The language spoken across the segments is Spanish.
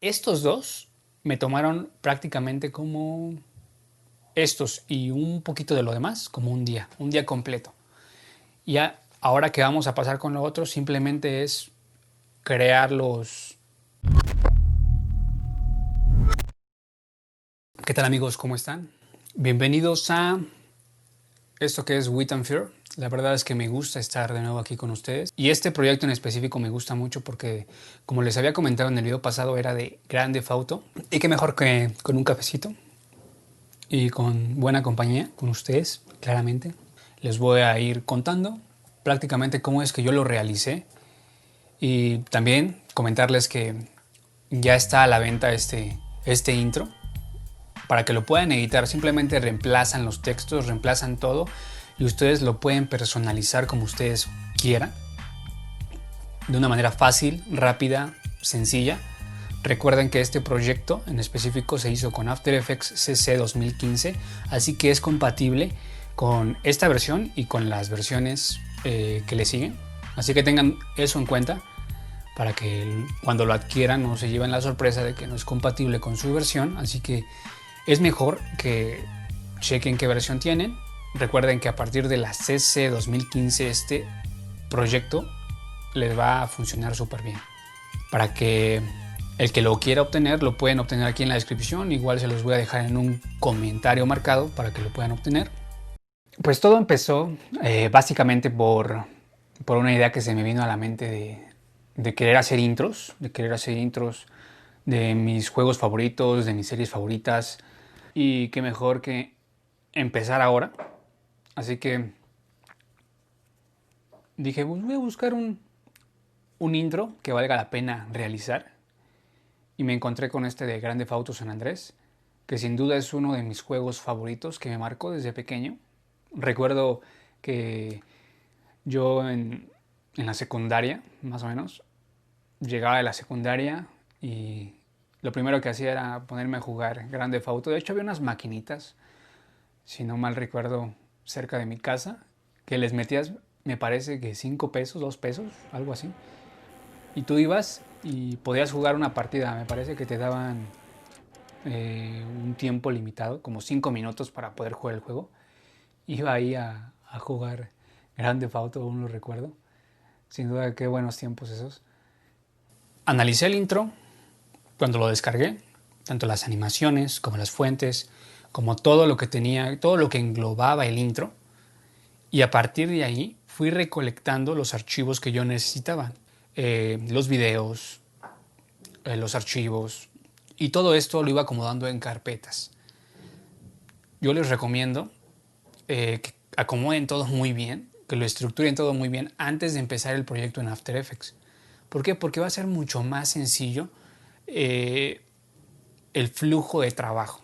Estos dos me tomaron prácticamente como estos y un poquito de lo demás, como un día completo. Y ahora que vamos a pasar con lo otro, simplemente es crear los... ¿Qué tal amigos? ¿Cómo están? Bienvenidos a esto que es Wit and Fear. La verdad es que me gusta estar de nuevo aquí con ustedes. Y este proyecto en específico me gusta mucho porque, como les había comentado en el video pasado, era de Grand Theft Auto. Y qué mejor que con un cafecito y con buena compañía, con ustedes, claramente. Les voy a ir contando prácticamente cómo es que yo lo realicé. Y también comentarles que ya está a la venta este intro para que lo puedan editar. Simplemente reemplazan los textos, reemplazan todo y ustedes lo pueden personalizar como ustedes quieran, de una manera fácil, rápida, sencilla. Recuerden que este proyecto en específico se hizo con After Effects CC 2015, así que es compatible con esta versión y con las versiones que le siguen. Así que tengan eso en cuenta para que cuando lo adquieran no se lleven la sorpresa de que no es compatible con su versión. Así que es mejor que chequen qué versión tienen. Recuerden que a partir de la CC 2015 este proyecto les va a funcionar súper bien. Para que el que lo quiera obtener lo pueden obtener aquí en la descripción. Igual se los voy a dejar en un comentario marcado para que lo puedan obtener. Pues todo empezó básicamente por una idea que se me vino a la mente de querer hacer intros, de mis juegos favoritos, de mis series favoritas. Y qué mejor que empezar ahora. Así que dije, pues voy a buscar un intro que valga la pena realizar. Y me encontré con este de Grand Theft Auto San Andrés, que sin duda es uno de mis juegos favoritos que me marcó desde pequeño. Recuerdo que yo en la secundaria, más o menos, llegaba de la secundaria y lo primero que hacía era ponerme a jugar Grand Theft Auto. De hecho, había unas maquinitas, si no mal recuerdo, cerca de mi casa, que les metías, me parece que 5 pesos, 2 pesos, algo así. Y tú ibas y podías jugar una partida. Me parece que te daban un tiempo limitado, como 5 minutos para poder jugar el juego. Iba ahí a jugar Grand Theft Auto, aún lo recuerdo. Sin duda, qué buenos tiempos esos. Analicé el intro cuando lo descargué, tanto las animaciones como las fuentes, como todo lo que tenía, todo lo que englobaba el intro. Y a partir de ahí fui recolectando los archivos que yo necesitaba. Los videos, los archivos. Y todo esto lo iba acomodando en carpetas. Yo les recomiendo que acomoden todo muy bien, que lo estructuren todo muy bien antes de empezar el proyecto en After Effects. ¿Por qué? Porque va a ser mucho más sencillo eh, el flujo de trabajo.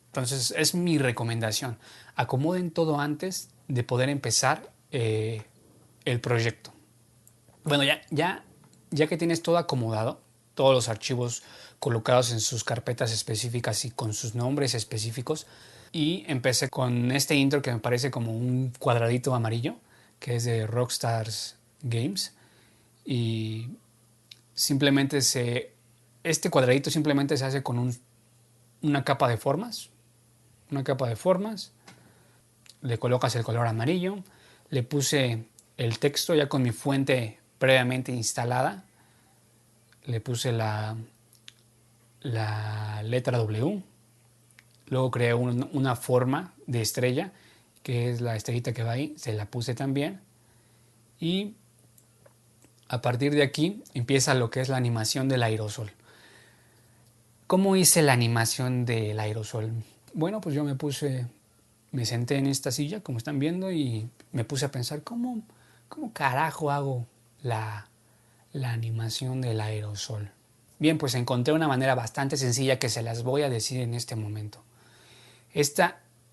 Entonces es mi recomendación. Acomoden todo antes de poder empezar el proyecto. Bueno, ya que tienes todo acomodado, todos los archivos colocados en sus carpetas específicas y con sus nombres específicos, y empecé con este intro que me parece como un cuadradito amarillo, que es de Rockstars Games, y simplemente este cuadradito simplemente se hace con una capa de formas, le colocas el color amarillo, le puse el texto ya con mi fuente previamente instalada, le puse la letra W, luego creé una forma de estrella, que es la estrellita que va ahí, se la puse también, y a partir de aquí empieza lo que es la animación del aerosol. ¿Cómo hice la animación del aerosol? Bueno, pues yo me senté en esta silla, como están viendo, y me puse a pensar, ¿cómo carajo hago la animación del aerosol? Bien, pues encontré una manera bastante sencilla que se las voy a decir en este momento. Este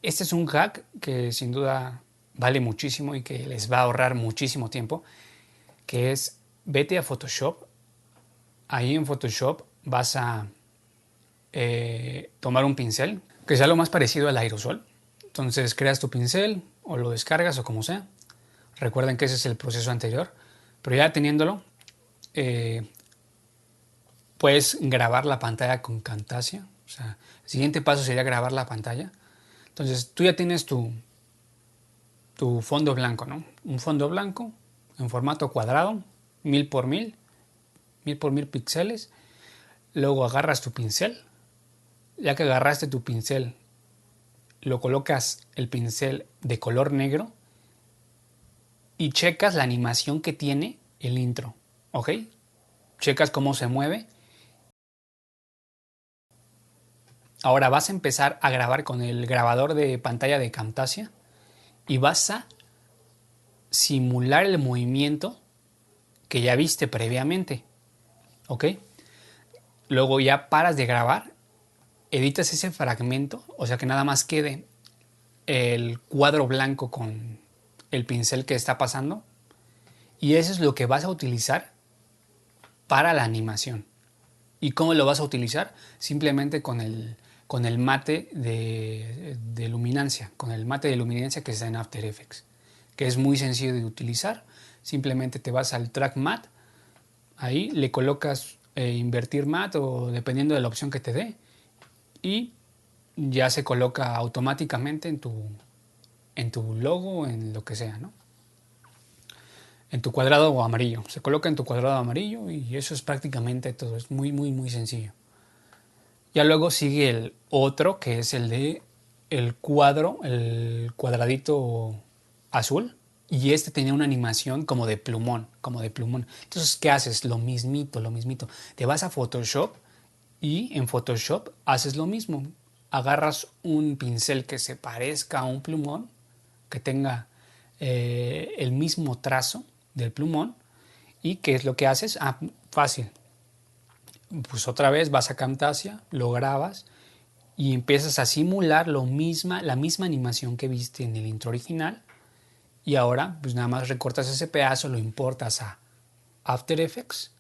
es un hack que sin duda vale muchísimo y que les va a ahorrar muchísimo tiempo, que es vete a Photoshop. Ahí en Photoshop vas a tomar un pincel que sea lo más parecido al aerosol. Entonces creas tu pincel o lo descargas o como sea. Recuerden que ese es el proceso anterior. Pero ya teniéndolo, puedes grabar la pantalla con Camtasia. O sea, el siguiente paso sería grabar la pantalla. Entonces tú ya tienes tu fondo blanco, ¿no? Un fondo blanco en formato cuadrado, 1000 por 1000, 1000 por 1000 píxeles. Luego agarras tu pincel. Ya que agarraste tu pincel, lo colocas el pincel de color negro y checas la animación que tiene el intro, ¿ok? Checas cómo se mueve. Ahora vas a empezar a grabar con el grabador de pantalla de Camtasia y vas a simular el movimiento que ya viste previamente, ¿ok? Luego ya paras de grabar, editas ese fragmento, o sea que nada más quede el cuadro blanco con el pincel que está pasando, y eso es lo que vas a utilizar para la animación. ¿Y cómo lo vas a utilizar? Simplemente con el mate de luminancia, con el mate de luminancia que está en After Effects, que es muy sencillo de utilizar. Simplemente te vas al track matte, ahí le colocas invertir matte o dependiendo de la opción que te dé, y ya se coloca automáticamente en tu logo, en lo que sea, ¿no? En tu cuadrado amarillo. Se coloca en tu cuadrado amarillo y eso es prácticamente todo. Es muy, muy, muy sencillo. Ya luego sigue el otro, que es el de el cuadradito azul. Y este tenía una animación como de plumón, como de plumón. Entonces, ¿qué haces? Lo mismito, lo mismito. Te vas a Photoshop y en Photoshop haces lo mismo. Agarras un pincel que se parezca a un plumón, que tenga el mismo trazo del plumón. ¿Y qué es lo que haces? Ah, fácil. Pues otra vez vas a Camtasia, lo grabas y empiezas a simular la misma animación que viste en el intro original. Y ahora, pues nada más recortas ese pedazo, lo importas a After Effects.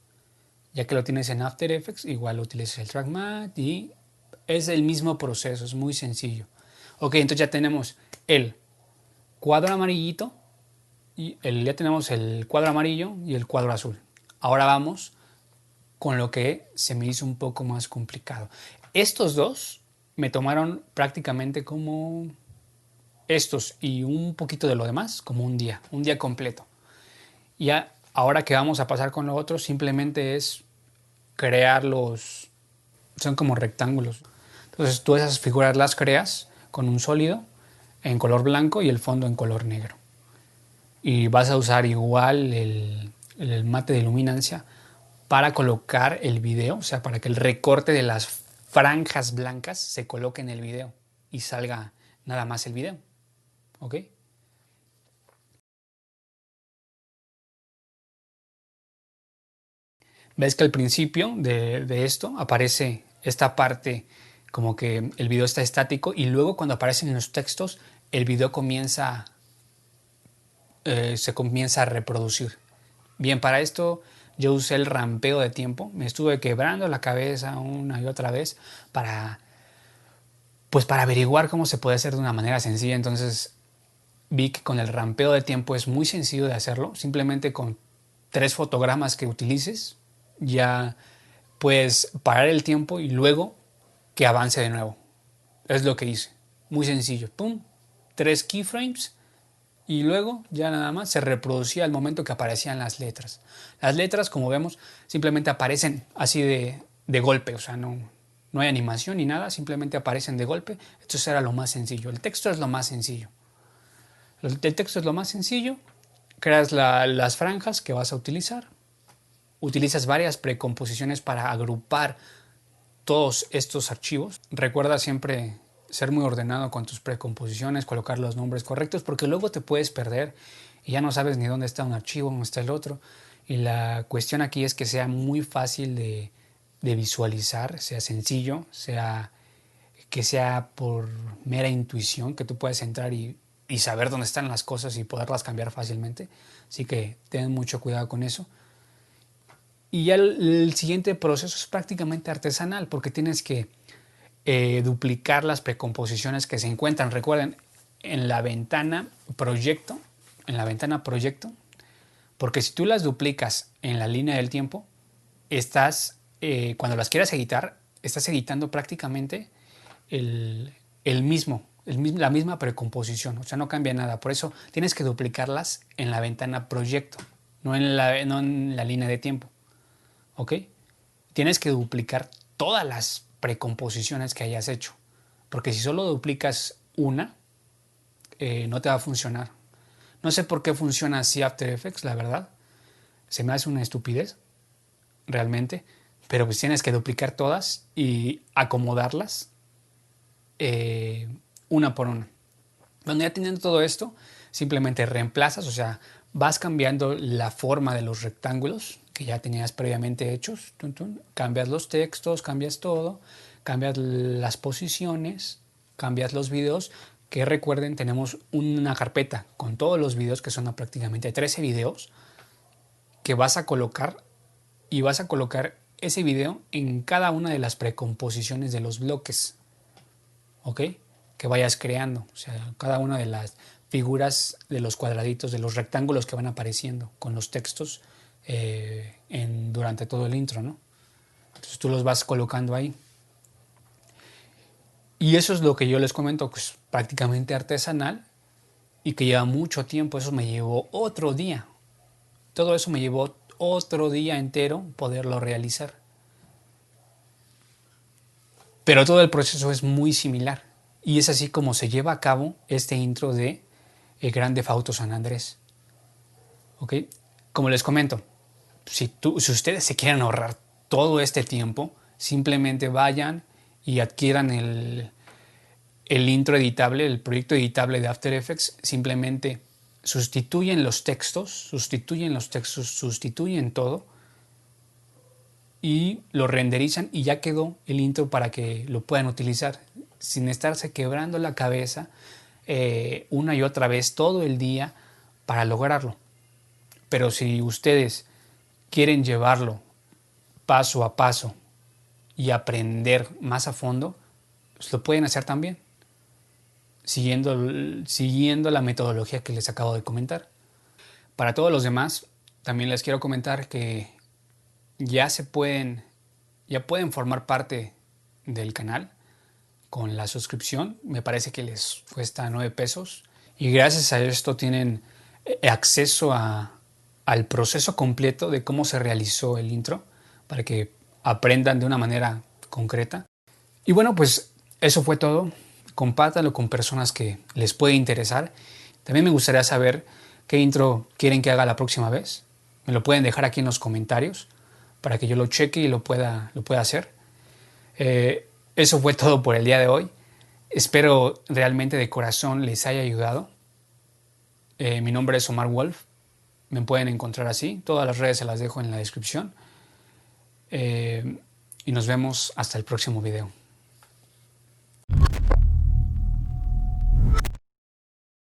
Ya que lo tienes en After Effects, igual utilizas el Track Matte y es el mismo proceso, es muy sencillo. Ok, entonces ya tenemos el cuadro amarillito y ya tenemos el cuadro amarillo y el cuadro azul. Ahora vamos con lo que se me hizo un poco más complicado. Estos dos me tomaron prácticamente como estos y un poquito de lo demás, como un día completo. Ya ahora que vamos a pasar con lo otro, simplemente es crear son como rectángulos. Entonces tú esas figuras las creas con un sólido en color blanco y el fondo en color negro. Y vas a usar igual el mate de luminancia para colocar el video, o sea, para que el recorte de las franjas blancas se coloque en el video y salga nada más el video. ¿Ok? Ves que al principio de esto aparece esta parte como que el video está estático y luego cuando aparecen los textos el video se comienza a reproducir. Bien, para esto yo usé el rampeo de tiempo, me estuve quebrando la cabeza una y otra vez para averiguar cómo se puede hacer de una manera sencilla. Entonces vi que con el rampeo de tiempo es muy sencillo de hacerlo, simplemente con 3 fotogramas que utilices ya puedes parar el tiempo y luego que avance de nuevo. Es lo que hice, muy sencillo, pum, 3 keyframes y luego ya nada más se reproducía al momento que aparecían las letras. Las letras, como vemos, simplemente aparecen así de golpe, o sea, no hay animación ni nada, simplemente aparecen de golpe. Esto era lo más sencillo. El texto es lo más sencillo. El texto es lo más sencillo. Creas las franjas que vas a utilizar. Utilizas varias precomposiciones para agrupar todos estos archivos. Recuerda siempre ser muy ordenado con tus precomposiciones, colocar los nombres correctos, porque luego te puedes perder y ya no sabes ni dónde está un archivo, dónde está el otro. Y la cuestión aquí es que sea muy fácil de visualizar, sea sencillo, que sea por mera intuición, que tú puedas entrar y saber dónde están las cosas y poderlas cambiar fácilmente. Así que ten mucho cuidado con eso. Y ya el siguiente proceso es prácticamente artesanal porque tienes que duplicar las precomposiciones que se encuentran. Recuerden, en la ventana proyecto, porque si tú las duplicas en la línea del tiempo, estás cuando las quieras editar, estás editando prácticamente la misma precomposición, o sea, no cambia nada. Por eso tienes que duplicarlas en la ventana proyecto, no en la línea de tiempo, ¿ok? Tienes que duplicar todas las precomposiciones que hayas hecho, porque si solo duplicas una, no te va a funcionar. No sé por qué funciona así After Effects, la verdad. Se me hace una estupidez, realmente. Pero pues tienes que duplicar todas y acomodarlas una por una. Cuando ya teniendo todo esto, simplemente reemplazas, o sea, vas cambiando la forma de los rectángulos que ya tenías previamente hechos. Cambias los textos, cambias todo, cambias las posiciones, cambias los videos. Que recuerden, tenemos una carpeta con todos los videos, que son prácticamente 13 videos, que vas a colocar, y vas a colocar ese video en cada una de las precomposiciones de los bloques, ¿ok? Que vayas creando, o sea, cada una de las figuras de los cuadraditos, de los rectángulos que van apareciendo con los textos durante todo el intro, ¿no? Entonces tú los vas colocando ahí. Y eso es lo que yo les comento, pues prácticamente artesanal y que lleva mucho tiempo. Eso me llevó otro día. Todo eso me llevó otro día entero poderlo realizar. Pero todo el proceso es muy similar. Y es así como se lleva a cabo este intro de El Grand Theft Auto San Andrés. ¿Ok? Como les comento, si ustedes se quieren ahorrar todo este tiempo, simplemente vayan y adquieran el intro editable, el proyecto editable de After Effects. Simplemente sustituyen los textos, sustituyen todo y lo renderizan y ya quedó el intro para que lo puedan utilizar sin estarse quebrando la cabeza una y otra vez todo el día para lograrlo. Pero si ustedes quieren llevarlo paso a paso y aprender más a fondo, pues lo pueden hacer también, siguiendo la metodología que les acabo de comentar. Para todos los demás, también les quiero comentar que ya pueden formar parte del canal con la suscripción. Me parece que les cuesta 9 pesos. Y gracias a esto tienen acceso al proceso completo de cómo se realizó el intro, para que aprendan de una manera concreta. Y bueno, pues eso fue todo. Compártanlo con personas que les puede interesar. También me gustaría saber qué intro quieren que haga la próxima vez. Me lo pueden dejar aquí en los comentarios para que yo lo cheque y lo pueda hacer. Eso fue todo por el día de hoy. Espero realmente de corazón les haya ayudado. Mi nombre es Omar Wolf. Me pueden encontrar así. Todas las redes se las dejo en la descripción. Y nos vemos hasta el próximo video.